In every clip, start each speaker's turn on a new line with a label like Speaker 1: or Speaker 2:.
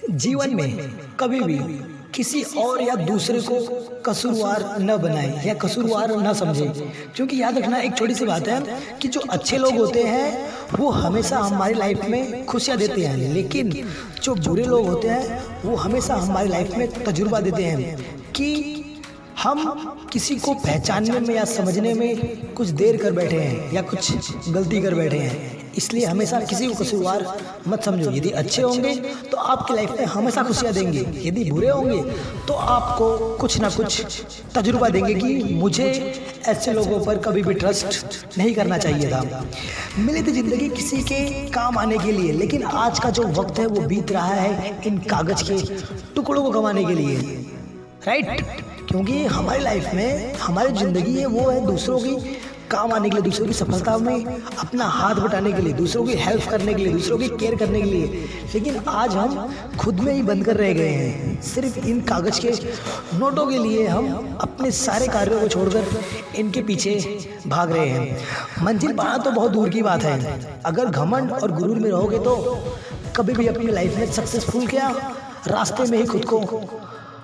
Speaker 1: जीवन में कभी भी किसी और या दूसरे को कसूरवार न बनाए या कसूरवार न समझे, क्योंकि याद रखना एक छोटी सी बात है कि जो अच्छे लोग होते हैं वो हमेशा हमारी लाइफ में खुशियाँ देते हैं, लेकिन जो बुरे लोग होते हैं वो हमेशा हमारी लाइफ में तजुर्बा देते हैं कि हम किसी को पहचानने में या समझने में कुछ देर कर बैठे हैं या कुछ गलती कर बैठे हैं। इसलिए हमेशा किसी को कसूरवार मत समझो। यदि अच्छे होंगे तो आपकी लाइफ में हमेशा खुशियाँ देंगे, यदि बुरे होंगे तो आपको कुछ ना कुछ तजुर्बा देंगे कि मुझे ऐसे लोगों पर कभी भी ट्रस्ट नहीं करना चाहिए था। मिली थी ज़िंदगी किसी के काम आने के लिए, लेकिन आज का जो वक्त है वो बीत रहा है इन कागज़ के टुकड़ों को कमाने के लिए, राइट? क्योंकि हमारी लाइफ में हमारी ज़िंदगी है वो है दूसरों की काम आने के लिए, दूसरों की सफलता में अपना हाथ बटाने के लिए, दूसरों की हेल्प करने के लिए, दूसरों की केयर करने के लिए। लेकिन आज हम खुद में ही बंद कर रह गए हैं। सिर्फ इन कागज़ के नोटों के लिए हम अपने सारे कार्यों को छोड़कर इनके पीछे भाग रहे हैं। मंजिल पाना तो बहुत दूर की बात है, अगर घमंड और गुरूर में रहोगे तो कभी भी अपनी लाइफ में सक्सेसफुल क्या रास्ते में ही खुद को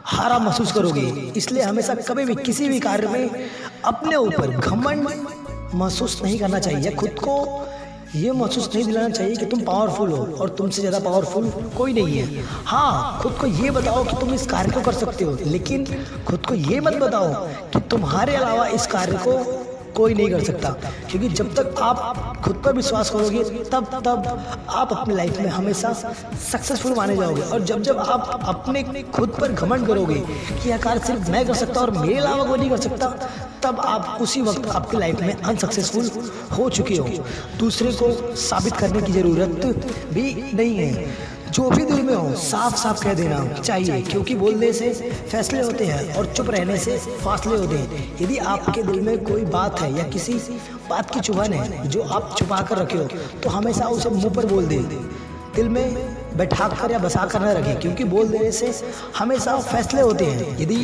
Speaker 1: हारा महसूस करोगे। इसलिए हमेशा कभी भी किसी भी कार्य में अपने ऊपर घमंड महसूस नहीं करना चाहिए। खुद को ये महसूस नहीं दिलाना चाहिए कि तुम पावरफुल हो और तुमसे ज़्यादा पावरफुल कोई नहीं है। हाँ, खुद को ये बताओ कि तुम इस कार्य को कर सकते हो, लेकिन खुद को ये मत बताओ कि तुम्हारे अलावा इस कार्य को कोई नहीं कर सकता। क्योंकि जब तक आप खुद पर विश्वास करोगे तब आप अपनी लाइफ में हमेशा सक्सेसफुल माने जाओगे। और जब आप अपने खुद पर घमंड करोगे कि यह कार्य सिर्फ मैं कर सकता और मेरे अलावा कोई नहीं कर सकता, तब आप उसी वक्त आपकी लाइफ में अनसक्सेसफुल हो चुके हो। दूसरे को साबित करने की ज़रूरत भी नहीं है। जो भी दिल में हो साफ साफ कह देना चाहिए, क्योंकि बोलने से फैसले होते हैं और चुप रहने से फासले होते हैं। यदि आपके दिल में कोई बात है या किसी बात की चुभन है जो आप छुपा कर रखे हो, तो हमेशा उसे मुंह पर बोल दें, दिल में बैठा कर या बसा कर न रखें, क्योंकि बोल देने से हमेशा फैसले होते हैं। यदि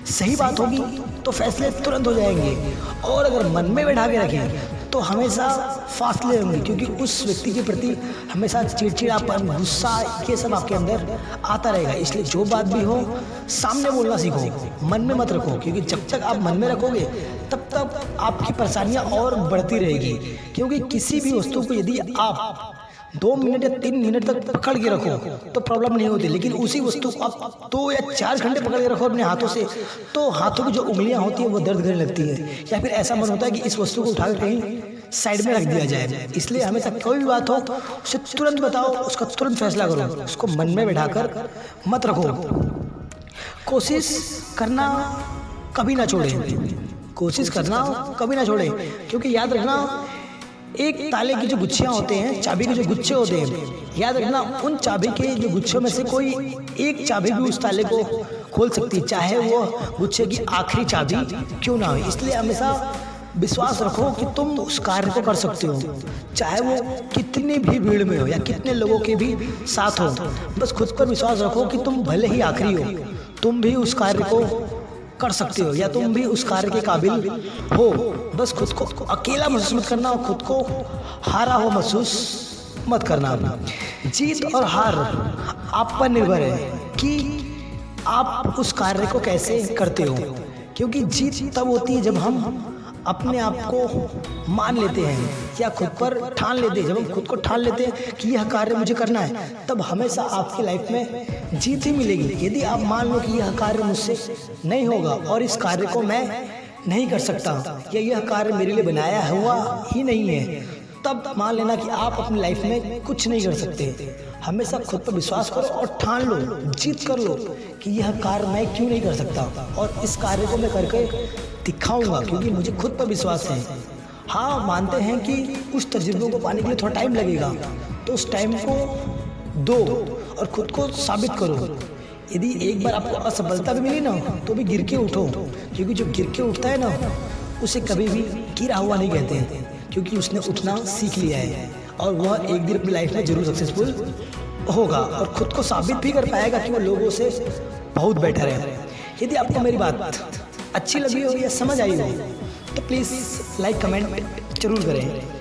Speaker 1: सही बात होगी तो फैसले तुरंत हो जाएंगे, और अगर मन में बैठा के रखें तो हमेशा फासले होंगे, क्योंकि उस व्यक्ति के प्रति हमेशा चिड़चिड़ापन, गुस्सा, ये सब आपके अंदर आता रहेगा। इसलिए जो बात भी हो सामने बोलना सीखो, मन में मत रखो, क्योंकि जब तक आप मन में रखोगे तब आपकी परेशानियां और बढ़ती रहेगी। क्योंकि किसी भी वस्तु को यदि आप 2 मिनट या 3 मिनट तक पकड़ के रखो तो प्रॉब्लम नहीं होती, लेकिन उसी वस्तु को आप 2 या 4 घंटे पकड़ के रखो अपने हाथों से, तो हाथों की जो उंगलियां होती हैं वो दर्द करने लगती है, या फिर ऐसा मन होता है कि इस वस्तु को उठाकर कहीं साइड में रख दिया जाए। इसलिए हमेशा कोई भी बात हो उसे तुरंत बताओ, उसका तुरंत फैसला करो, उसको मन में बैठाकर मत रखो। कोशिश करना कभी ना छोड़ें, कोशिश करना कभी ना छोड़ें, क्योंकि याद रखना एक ताले की जो गुच्छियाँ होते हैं, चाबी के जो गुच्छे होते हैं, याद रखना उन चाबी के जो गुच्छों में से कोई एक चाबी भी उस ताले को खोल सकती है, चाहे वो गुच्छे की आखिरी चाबी क्यों ना हो। इसलिए हमेशा विश्वास रखो कि तुम उस कार्य को कर सकते हो, चाहे वो कितनी भी भीड़ में हो या कितने लोगों के भी साथ हो। बस खुद पर विश्वास रखो कि तुम भले ही आखिरी हो, तुम भी उस कार्य को कर सकते हो या तुम भी उस कार्य के काबिल हो। बस खुद को अकेला महसूस मत करना और खुद को हारा हो महसूस मत करना। जीत और हार आप पर निर्भर है कि आप उस कार्य को कैसे करते हो, क्योंकि जीत तब होती है जब हम अपने आप को मान लेते हैं या खुद पर ठान लेते हैं। जब हम खुद को ठान लेते हैं कि यह कार्य मुझे करना है, तब हमेशा आपकी लाइफ में जीत ही मिलेगी। यदि आप मान लो कि यह कार्य मुझसे नहीं होगा और इस कार्य को मैं नहीं कर सकता या यह कार्य मेरे लिए बनाया हुआ ही नहीं है, तब मान लेना कि आप अपनी लाइफ में कुछ नहीं कर सकते। हमेशा खुद पर विश्वास करो और ठान लो, जीत कर लो कि यह कार्य मैं क्यों नहीं कर सकता, और इस कार्य को मैं करके दिखाऊंगा, क्योंकि मुझे खुद पर विश्वास है। हाँ, मानते हैं कि उस तजुर्बे को पाने के लिए थोड़ा टाइम लगेगा, तो उस टाइम को दो और खुद को साबित करो। यदि एक बार आपको असफलता भी मिली ना, तो भी गिर के उठो, क्योंकि जो गिर के उठता है ना उसे कभी भी गिरा हुआ नहीं कहते हैं, क्योंकि उसने उठना सीख लिया है और वह एक दिन अपनी लाइफ में जरूर सक्सेसफुल होगा और खुद को साबित भी कर पाएगा कि वो लोगों से बहुत बेटर है। यदि आपको मेरी बात अच्छी लगी हो या समझ आई हो तो प्लीज़ लाइक कमेंट जरूर करें।